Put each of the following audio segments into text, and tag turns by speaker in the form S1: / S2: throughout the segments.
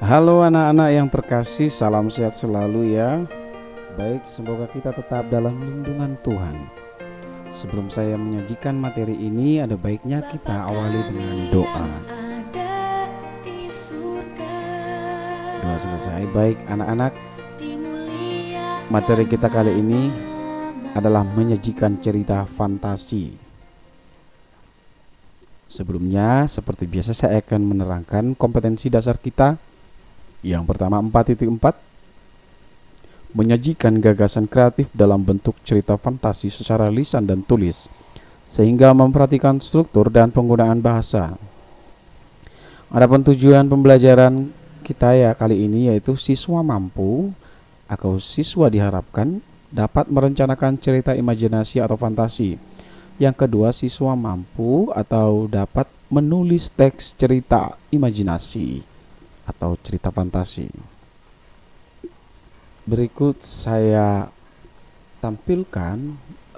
S1: Halo anak-anak yang terkasih, salam sehat selalu ya. Baik, semoga kita tetap dalam lindungan Tuhan. Sebelum saya menyajikan materi ini, ada baiknya kita awali dengan doa. Doa selesai. Baik anak-anak, materi kita kali ini adalah menyajikan cerita fantasi. Sebelumnya, seperti biasa saya akan menerangkan kompetensi dasar kita. Yang pertama 4.4, menyajikan gagasan kreatif dalam bentuk cerita fantasi secara lisan dan tulis, sehingga memperhatikan struktur dan penggunaan bahasa. Adapun tujuan pembelajaran kita ya kali ini yaitu siswa mampu atau siswa diharapkan dapat merencanakan cerita imajinasi atau fantasi. Yang kedua, siswa mampu atau dapat menulis teks cerita imajinasi atau cerita fantasi. Berikut saya tampilkan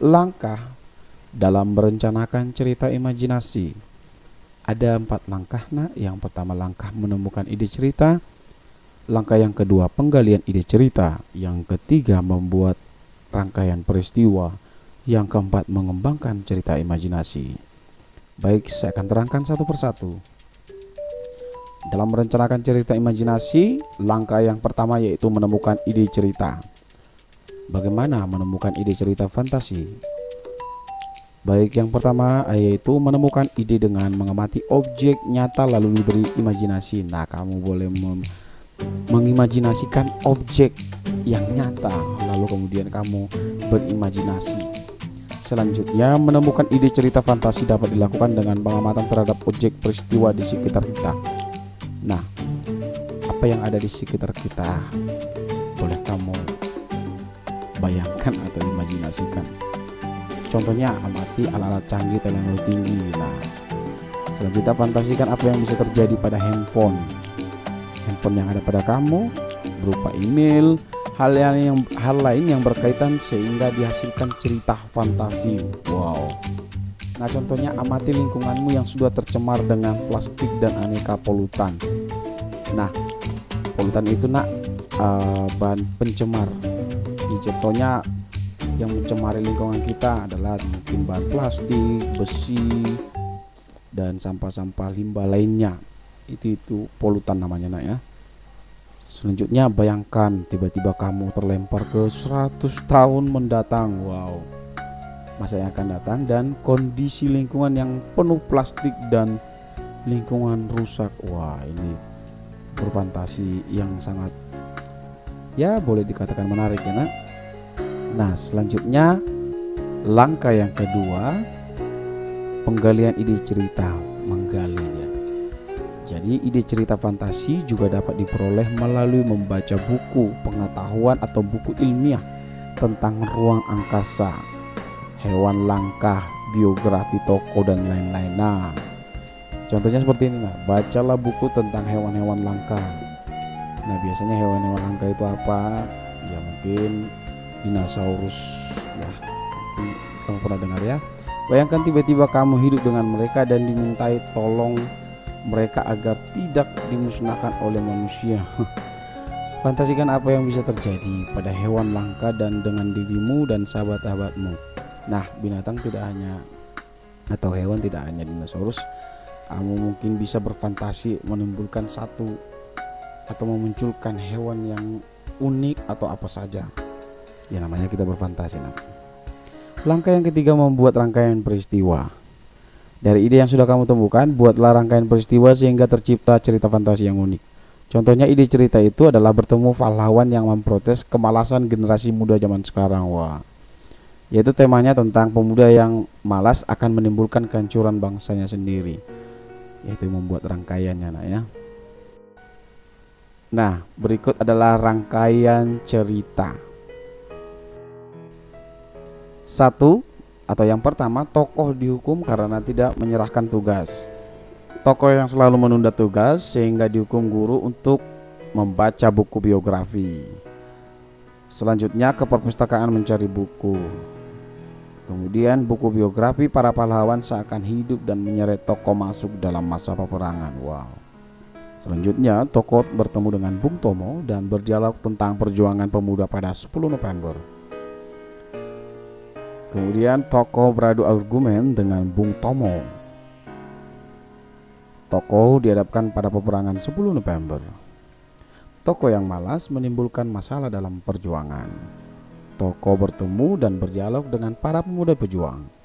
S1: langkah dalam merencanakan cerita imajinasi. Ada 4 langkah nak. Yang pertama langkah menemukan ide cerita. Langkah yang kedua penggalian ide cerita. Yang ketiga membuat rangkaian peristiwa. Yang keempat mengembangkan cerita imajinasi. Baik, saya akan terangkan satu persatu. Dalam merencanakan cerita imajinasi, langkah yang pertama yaitu menemukan ide cerita. Bagaimana menemukan ide cerita fantasi? Baik, yang pertama yaitu menemukan ide dengan mengamati objek nyata lalu diberi imajinasi. Nah, kamu boleh mengimajinasikan objek yang nyata lalu kemudian kamu berimajinasi. Selanjutnya, menemukan ide cerita fantasi dapat dilakukan dengan pengamatan terhadap objek peristiwa di sekitar kita. Nah, apa yang ada di sekitar kita boleh kamu bayangkan atau imajinasikan. Contohnya, amati alat-alat canggih teknologi tinggi. Nah, selanjutnya fantasikan apa yang bisa terjadi pada handphone yang ada pada kamu berupa email, hal lain yang berkaitan sehingga dihasilkan cerita fantasi. Wow. Nah, contohnya amati lingkunganmu yang sudah tercemar dengan plastik dan aneka polutan. Nah, polutan itu nak bahan pencemar. Contohnya yang mencemari lingkungan kita adalah mungkin bahan plastik, besi, dan sampah-sampah limbah lainnya. Itu polutan namanya nak ya. Selanjutnya bayangkan tiba-tiba kamu terlempar ke 100 tahun mendatang. Wow. Masa yang akan datang dan kondisi lingkungan yang penuh plastik dan lingkungan rusak. Wah, ini berfantasi yang sangat ya boleh dikatakan menarik ya nak. Nah, selanjutnya langkah yang kedua penggalian ide cerita, menggali ya. Jadi ide cerita fantasi juga dapat diperoleh melalui membaca buku pengetahuan atau buku ilmiah tentang ruang angkasa, hewan langka, biografi tokoh dan lain-lain. Nah, contohnya seperti ini nah, bacalah buku tentang hewan-hewan langka. Nah, biasanya hewan-hewan langka itu apa? Ya mungkin dinosaurus ya. Kamu pernah dengar ya? Bayangkan tiba-tiba kamu hidup dengan mereka dan dimintai tolong mereka agar tidak dimusnahkan oleh manusia. Fantasikan apa yang bisa terjadi pada hewan langka dan dengan dirimu dan sahabat-sahabatmu. Nah, binatang tidak hanya atau hewan tidak hanya dinosaurus. Kamu mungkin bisa berfantasi menimbulkan satu atau memunculkan hewan yang unik atau apa saja. Ya namanya kita berfantasi. Nah. Langkah yang ketiga membuat rangkaian peristiwa. Dari ide yang sudah kamu temukan, buatlah rangkaian peristiwa sehingga tercipta cerita fantasi yang unik. Contohnya ide cerita itu adalah bertemu pahlawan yang memprotes kemalasan generasi muda zaman sekarang. Wah. Yaitu temanya tentang pemuda yang malas akan menimbulkan kehancuran bangsanya sendiri. Yaitu membuat rangkaiannya nak ya. Nah, berikut adalah rangkaian cerita. 1. Atau yang pertama, tokoh dihukum karena tidak menyerahkan tugas. Tokoh yang selalu menunda tugas sehingga dihukum guru untuk membaca buku biografi. Selanjutnya ke perpustakaan mencari buku. Kemudian buku biografi para pahlawan seakan hidup dan menyeret tokoh masuk dalam masa peperangan. Wow. Selanjutnya, tokoh bertemu dengan Bung Tomo dan berdialog tentang perjuangan pemuda pada 10 November. Kemudian tokoh beradu argumen dengan Bung Tomo. Tokoh dihadapkan pada peperangan 10 November. Tokoh yang malas menimbulkan masalah dalam perjuangan. Tokoh bertemu dan berdialog dengan para pemuda pejuang.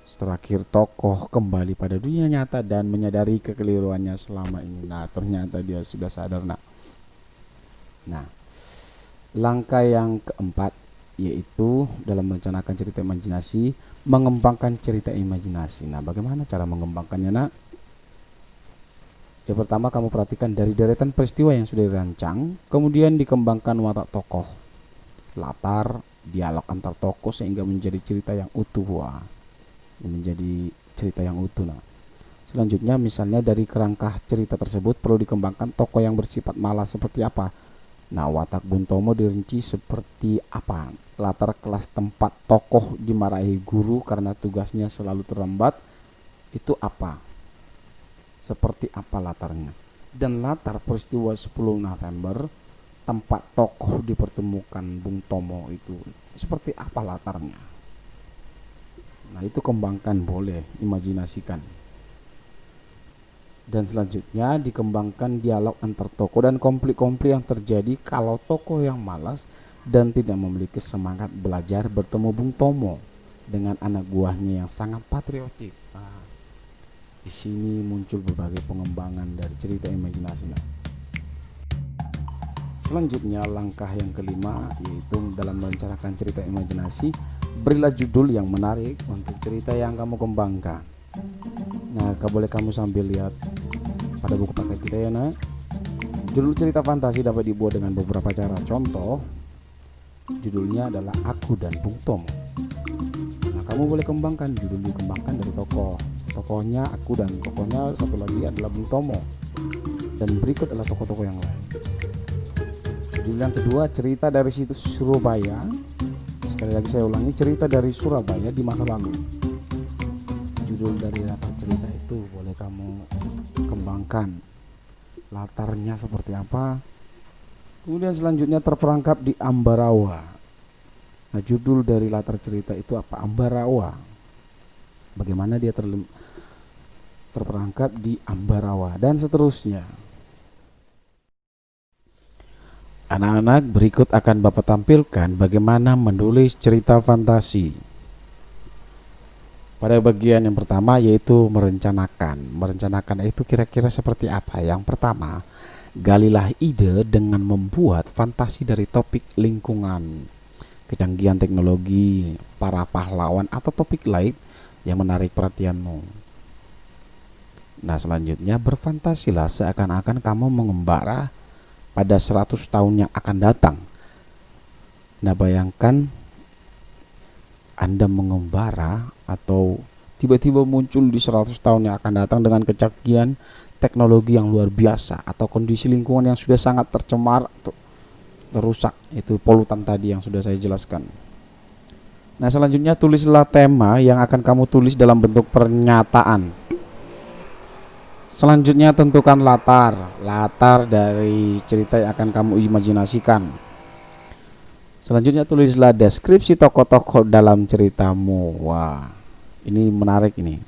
S1: Terakhir, tokoh kembali pada dunia nyata dan menyadari kekeliruannya selama ini. Nah, ternyata dia sudah sadar. Nah, langkah yang keempat yaitu dalam merencanakan cerita imajinasi, mengembangkan cerita imajinasi. Nah, bagaimana cara mengembangkannya, nak? Yang pertama, kamu perhatikan dari deretan peristiwa yang sudah dirancang, kemudian dikembangkan watak tokoh, latar, dialog antar tokoh sehingga menjadi cerita yang utuh. Menjadi cerita yang utuh. Nah, selanjutnya misalnya dari kerangka cerita tersebut perlu dikembangkan tokoh yang bersifat malas seperti apa. Nah, watak Bung Tomo dirinci seperti apa? Latar kelas tempat tokoh dimarahi guru karena tugasnya selalu terlambat, itu apa? Seperti apa latarnya? Dan latar peristiwa 10 November, tempat tokoh dipertemukan Bung Tomo itu seperti apa latarnya? Nah, itu kembangkan, boleh imajinasikan. Dan selanjutnya dikembangkan dialog antar tokoh dan konflik-konflik yang terjadi kalau tokoh yang malas dan tidak memiliki semangat belajar bertemu Bung Tomo dengan anak buahnya yang sangat patriotik. Nah, di sini muncul berbagai pengembangan dari cerita imajinasi. Selanjutnya, langkah yang kelima yaitu dalam merencanakan cerita imajinasi, berilah judul yang menarik untuk cerita yang kamu kembangkan. Nah, boleh kamu sambil lihat pada buku paket kita ya, nak. Judul cerita fantasi dapat dibuat dengan beberapa cara. Contoh, judulnya adalah Aku dan Bung Tomo. Nah, kamu boleh kembangkan, judul dikembangkan dari tokoh. Tokohnya aku dan tokohnya satu lagi adalah Bung Tomo. Dan berikut adalah tokoh-tokoh yang lain. Judul yang kedua, cerita dari situs Surabaya. Sekali lagi saya ulangi, cerita dari Surabaya di masa lalu. Judul dari latar cerita itu boleh kamu kembangkan, latarnya seperti apa. Kemudian selanjutnya terperangkap di Ambarawa. Nah, judul dari latar cerita itu apa? Ambarawa. Bagaimana dia terperangkap di Ambarawa dan seterusnya. Anak-anak, berikut akan Bapak tampilkan bagaimana menulis cerita fantasi. Pada bagian yang pertama yaitu merencanakan. Merencanakan itu kira-kira seperti apa? Yang pertama, galilah ide dengan membuat fantasi dari topik lingkungan, kecanggihan teknologi, para pahlawan atau topik lain yang menarik perhatianmu. Nah, selanjutnya berfantasilah seakan-akan kamu mengembara pada 100 tahun yang akan datang. Nah, bayangkan Anda mengembara atau tiba-tiba muncul di 100 tahun yang akan datang dengan kecanggihan teknologi yang luar biasa atau kondisi lingkungan yang sudah sangat tercemar atau terusak, itu polutan tadi yang sudah saya jelaskan. Nah, selanjutnya tulislah tema yang akan kamu tulis dalam bentuk pernyataan. Selanjutnya tentukan latar dari cerita yang akan kamu imajinasikan. Selanjutnya tulislah deskripsi tokoh-tokoh dalam ceritamu. Wah, ini menarik ini.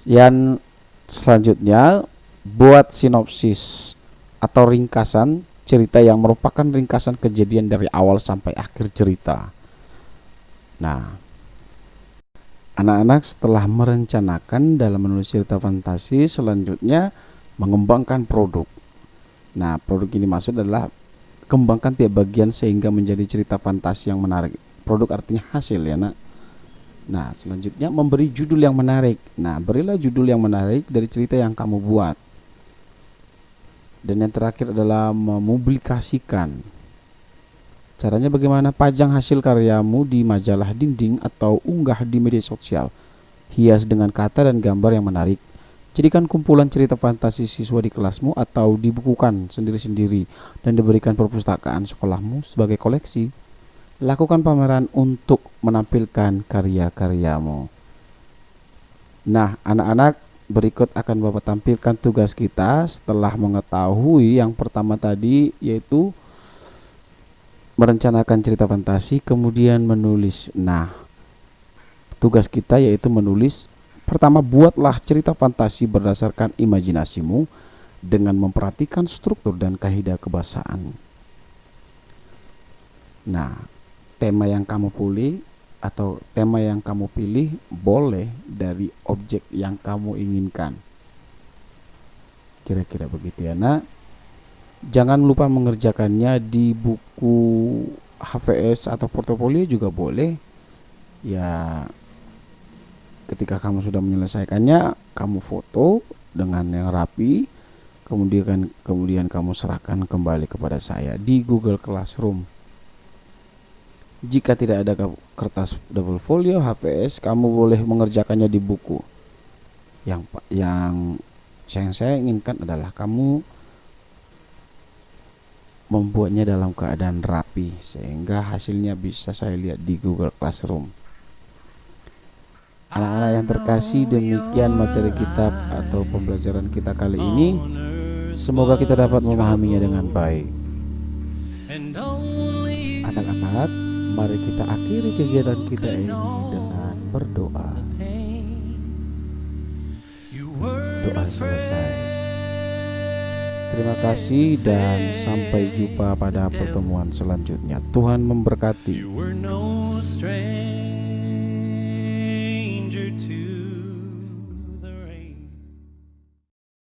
S1: Yang selanjutnya buat sinopsis atau ringkasan cerita yang merupakan ringkasan kejadian dari awal sampai akhir cerita. Nah, anak-anak setelah merencanakan dalam menulis cerita fantasi, selanjutnya mengembangkan produk. Nah, produk ini maksud adalah kembangkan tiap bagian sehingga menjadi cerita fantasi yang menarik. Produk artinya hasil ya, nak. Nah, selanjutnya memberi judul yang menarik. Nah, berilah judul yang menarik dari cerita yang kamu buat. Dan yang terakhir adalah mempublikasikan. Caranya bagaimana? Pajang hasil karyamu di majalah dinding atau unggah di media sosial. Hias dengan kata dan gambar yang menarik. Jadikan kumpulan cerita fantasi siswa di kelasmu atau dibukukan sendiri-sendiri dan diberikan perpustakaan sekolahmu sebagai koleksi. Lakukan pameran untuk menampilkan karya-karyamu. Nah, anak-anak, berikut akan Bapak tampilkan tugas kita setelah mengetahui yang pertama tadi, yaitu merencanakan cerita fantasi, kemudian menulis. Nah, tugas kita yaitu menulis. Pertama, buatlah cerita fantasi berdasarkan imajinasimu dengan memperhatikan struktur dan kaidah kebahasaan. Nah, tema yang kamu pilih boleh dari objek yang kamu inginkan. Kira-kira begitu ya. Nah, jangan lupa mengerjakannya di buku HVS atau portofolio juga boleh. Ya, ketika kamu sudah menyelesaikannya, kamu foto dengan yang rapi, kemudian kamu serahkan kembali kepada saya di Google Classroom. Jika tidak ada kertas double folio HVS, kamu boleh mengerjakannya di buku. Yang saya inginkan adalah kamu membuatnya dalam keadaan rapi sehingga hasilnya bisa saya lihat di Google Classroom. Anak-anak yang terkasih, demikian materi kitab atau pembelajaran kita kali ini. Semoga kita dapat memahaminya dengan baik. Anak-anak, mari kita akhiri kegiatan kita ini dengan berdoa. Doa selesai. Terima kasih dan sampai jumpa pada pertemuan selanjutnya. Tuhan memberkati.